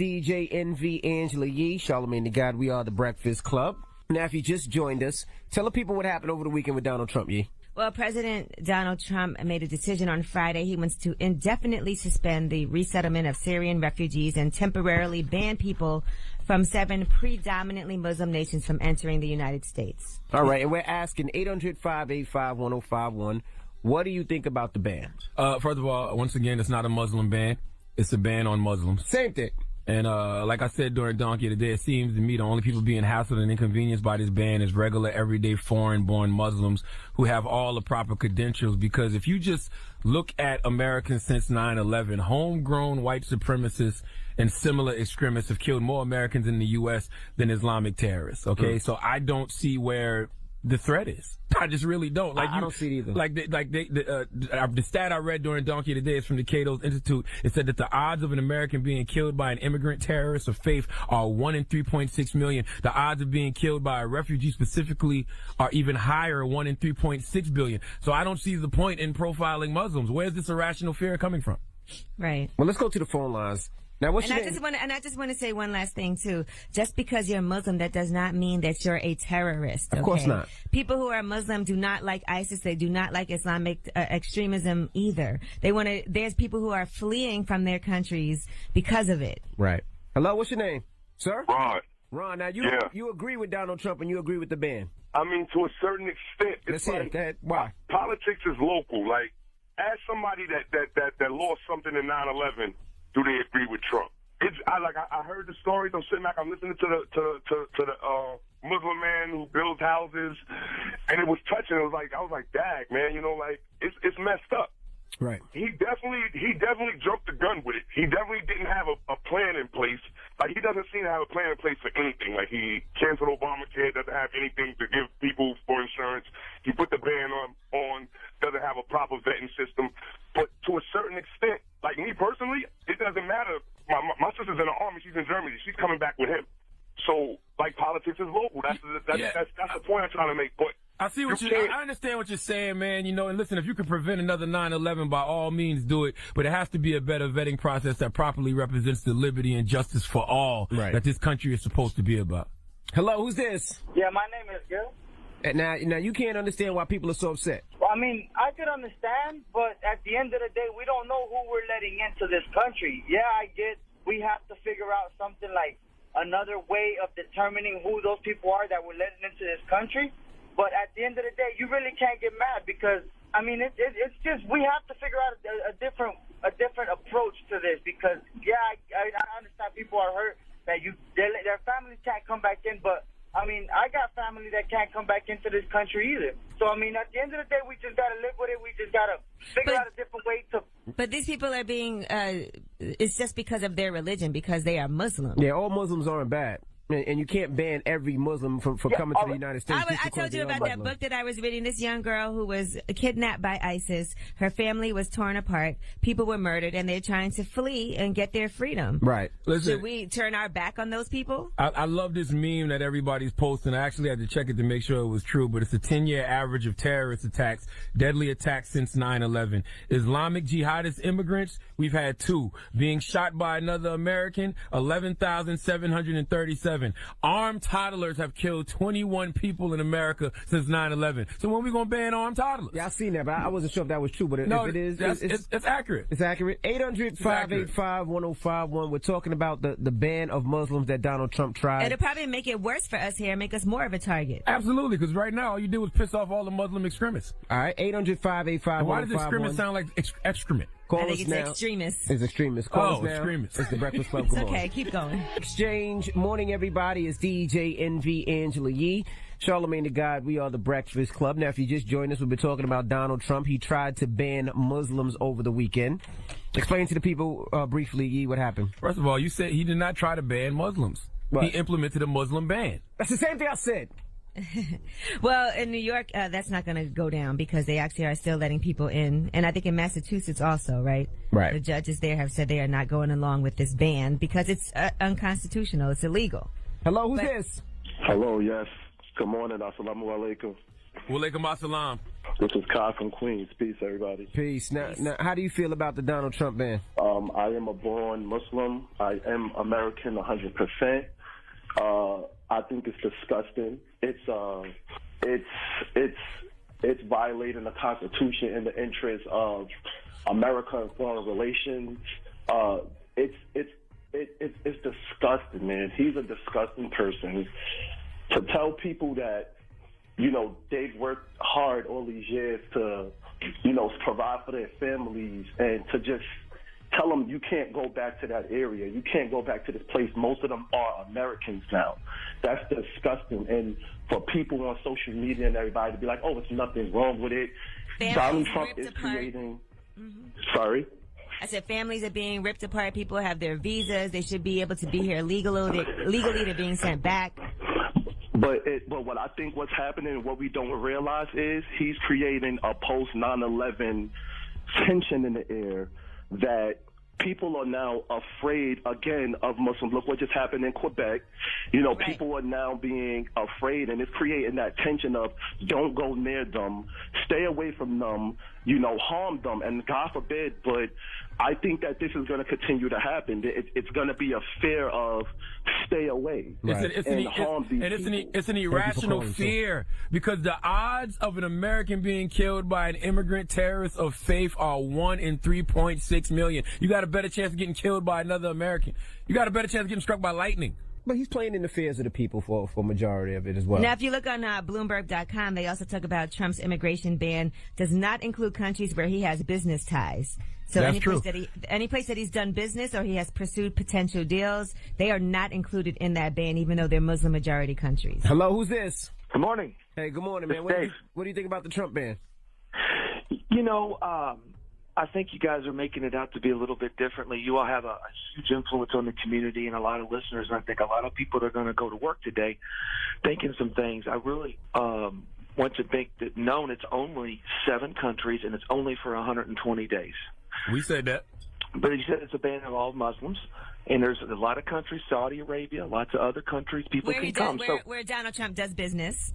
DJ Envy, Angela Yee, Charlamagne the God. We are the Breakfast Club. Now, if you just joined us, tell the people what happened over the weekend with Donald Trump, Yee. Well, President Donald Trump made a decision on Friday. He wants to indefinitely suspend the resettlement of Syrian refugees and temporarily ban people from 7 predominantly Muslim nations from entering the United States. All right, and we're asking 800-585-1051, what do you think about the ban? First of all, once again, it's not a Muslim ban. It's a ban on Muslims. Same thing. And like I said during Donkey of the Day, it seems to me the only people being hassled and inconvenienced by this ban is regular, everyday, foreign-born Muslims who have all the proper credentials. Because if you just look at Americans since 9/11, homegrown white supremacists and similar extremists have killed more Americans in the U.S. than Islamic terrorists. Okay, so I don't see where the threat is. I just really don't. I don't see it either. The stat I read during Donkey of the Day is from the Cato Institute. It said that the odds of an American being killed by an immigrant terrorist of faith are 1 in 3.6 million. The odds of being killed by a refugee specifically are even higher, 1 in 3.6 billion. So I don't see the point in profiling Muslims. Where's this irrational fear coming from? Right. Well, let's go to the phone lines. Now, I just want to say one last thing too. Just because you're Muslim, that does not mean that you're a terrorist. Okay? Of course not. People who are Muslim do not like ISIS. They do not like Islamic extremism either. There's people who are fleeing from their countries because of it. Right. Hello, what's your name, sir? Ron, now you agree with Donald Trump and you agree with the ban? I mean, to a certain extent, it's Why? Politics is local. Like, ask somebody that lost something in 9/11. Do they agree with Trump? I heard the stories. I'm sitting back. I'm listening to the Muslim man who builds houses, and it was touching. I was like, dag, man, it's messed up. Right. He definitely jumped the gun with it. He definitely didn't have a plan in place. Like, he doesn't seem to have a plan in place for anything. Like, he canceled Obamacare, doesn't have anything to give people for insurance. He put the ban on, doesn't have a proper vetting system. But to a certain extent, like me personally, it doesn't matter. My sister's in the army. She's in Germany. She's coming back with him. So, like, politics is local. That's the point I'm trying to make. But I understand what you're saying, man. And listen, if you can prevent another 9/11, by all means do it. But it has to be a better vetting process that properly represents the liberty and justice for all that this country is supposed to be about. Hello, who's this? Yeah, my name is Gil. Now you can't understand why people are so upset. Well, I mean, I could understand, but at the end of the day, we don't know who we're letting into this country. Yeah, I get we have to figure out something like another way of determining who those people are that we're letting into this country. But at the end of the day, you really can't get mad because, I mean, it's just we have to figure out a different approach to this because, yeah, I understand people are hurt that their families can't come back in, but I mean, I got family that can't come back into this country either. So, I mean, at the end of the day, we just got to live with it. We just got to figure out a different way to... But these people are being... it's just because of their religion, because they are Muslim. Yeah, all Muslims aren't bad. And you can't ban every Muslim for coming to the United States. I told you about that book that I was reading. This young girl who was kidnapped by ISIS. Her family was torn apart. People were murdered, and they're trying to flee and get their freedom. Right. Listen, should we turn our back on those people? I love this meme that everybody's posting. I actually had to check it to make sure it was true, but it's a 10-year average of terrorist attacks, deadly attacks since 9/11. Islamic jihadist immigrants, we've had 2. Being shot by another American, 11,737. Armed toddlers have killed 21 people in America since 9/11. So when are we going to ban armed toddlers? Yeah, I've seen that, but I wasn't sure if that was true. But no, if it is, it's accurate. It's accurate. 800-585-1051. We're talking about the ban of Muslims that Donald Trump tried. It'll probably make it worse for us here, make us more of a target. Absolutely, because right now all you do is piss off all the Muslim extremists. All right, 800-585-1051. Why does extremist sound like excrement? I think it's extremists. It's extremists. Call us now. Extremists. It's the Breakfast Club. It's okay. Keep going. Exchange. Morning, everybody. It's DJ Envy, Angela Yee, Charlamagne the God. We are the Breakfast Club. Now, if you just joined us, we've been talking about Donald Trump. He tried to ban Muslims over the weekend. Explain to the people briefly, Yee, what happened. First of all, you said he did not try to ban Muslims. What? He implemented a Muslim ban. That's the same thing I said. Well, in New York, that's not going to go down because they actually are still letting people in. And I think in Massachusetts also, right? Right. The judges there have said they are not going along with this ban because it's unconstitutional. It's illegal. Hello, who's this? Hello, yes. Good morning. Assalamu alaikum. Wa alaikum assalam. This is Kai from Queens. Peace, everybody. Peace. Now, how do you feel about the Donald Trump ban? I am a born Muslim. I am American 100%. I think it's disgusting. It's violating the Constitution in the interest of America and foreign relations. It's disgusting, man. He's a disgusting person. To tell people that, you know, they've worked hard all these years to, you know, provide for their families, and to just tell them you can't go back to that area. You can't go back to this place. Most of them are Americans now. That's disgusting. And for people on social media and everybody to be like, oh, there's nothing wrong with it. Donald Trump is creating... Sorry? I said families are being ripped apart. People have their visas. They should be able to be here legally. They're being sent back. But what I think what's happening and what we don't realize is he's creating a post-9/11 tension in the air that people are now afraid again of Muslims. Look what just happened in Quebec. You know, people are now being afraid, and it's creating that tension of don't go near them, stay away from them, you know, harm them, and God forbid. But I think that this is going to continue to happen. It's going to be a fear of stay away and harm these people. It's an irrational fear, because the odds of an American being killed by an immigrant terrorist of faith are 1 in 3.6 million. You got a better chance of getting killed by another American. You got a better chance of getting struck by lightning. But he's playing in the fears of the people for majority of it as well. Now, if you look on Bloomberg.com, they also talk about Trump's immigration ban does not include countries where he has business ties. So any place that he's done business or he has pursued potential deals, they are not included in that ban, even though they're Muslim majority countries. Hello, who's this? Good morning. Hey, good morning, man. What do you think about the Trump ban? You know, I think you guys are making it out to be a little bit differently. You all have a huge influence on the community and a lot of listeners, and I think a lot of people that are going to go to work today thinking some things. I really want to make that known it's only 7 countries, and it's only for 120 days. We said that. But he said it's a ban of all Muslims. And there's a lot of countries, Saudi Arabia, lots of other countries, people can come. Where Donald Trump does business.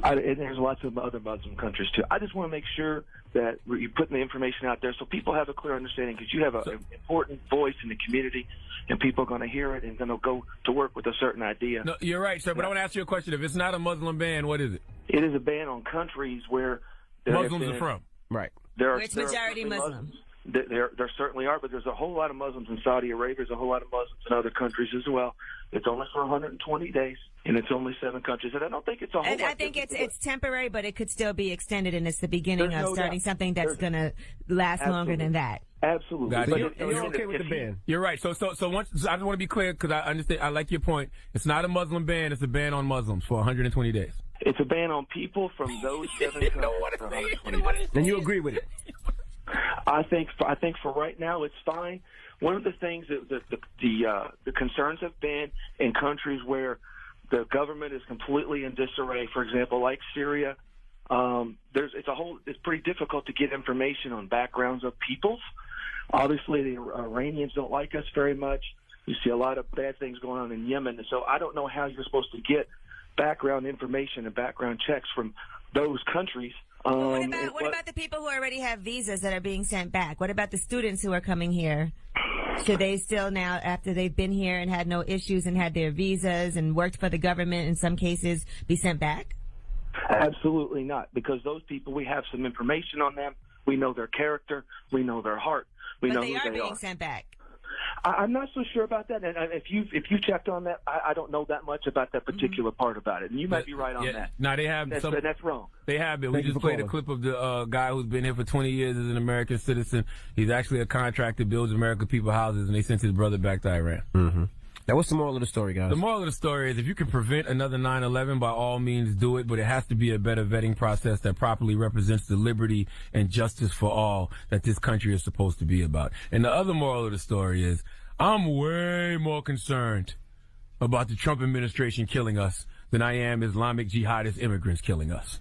And there's lots of other Muslim countries, too. I just want to make sure that you're putting the information out there so people have a clear understanding, because you have an important voice in the community, and people are going to hear it and going to go to work with a certain idea. No, you're right, sir, but I want to ask you a question. If it's not a Muslim ban, what is it? It is a ban on countries where Muslims are from. Right. Which majority Muslims? There certainly are, but there's a whole lot of Muslims in Saudi Arabia. There's a whole lot of Muslims in other countries as well. It's only for 120 days, and it's only 7 countries. And I don't think it's a whole lot. I think it's temporary, but it could still be extended, and it's the beginning of starting something that's going to last longer than that. Absolutely. You're okay with the ban? You're right. So I just want to be clear, because I understand. I like your point. It's not a Muslim ban. It's a ban on Muslims for 120 days. It's a ban on people from those 7 countries for 120 days. And you agree with it? I think for right now it's fine. One of the things that the concerns have been in countries where the government is completely in disarray, for example, like Syria. It's pretty difficult to get information on backgrounds of peoples. Obviously, the Iranians don't like us very much. You see a lot of bad things going on in Yemen, and so I don't know how you're supposed to get background information and background checks from those countries. What about the people who already have visas that are being sent back? What about the students who are coming here? Should they still now, after they've been here and had no issues and had their visas and worked for the government in some cases, be sent back? Absolutely not, because those people, we have some information on them. We know their character. We know their heart. We know who they are. But they are being sent back. I'm not so sure about that. And if you checked on that, I don't know that much about that particular part about it. And you might be right on that. No, they have. That's wrong. They have been. We just played a clip of the guy who's been here for 20 years as an American citizen. He's actually a contractor, builds American people houses, and they sent his brother back to Iran. Mm-hmm. Now, what's the moral of the story, guys? The moral of the story is if you can prevent another 9/11, by all means do it, but it has to be a better vetting process that properly represents the liberty and justice for all that this country is supposed to be about. And the other moral of the story is I'm way more concerned about the Trump administration killing us than I am Islamic jihadist immigrants killing us.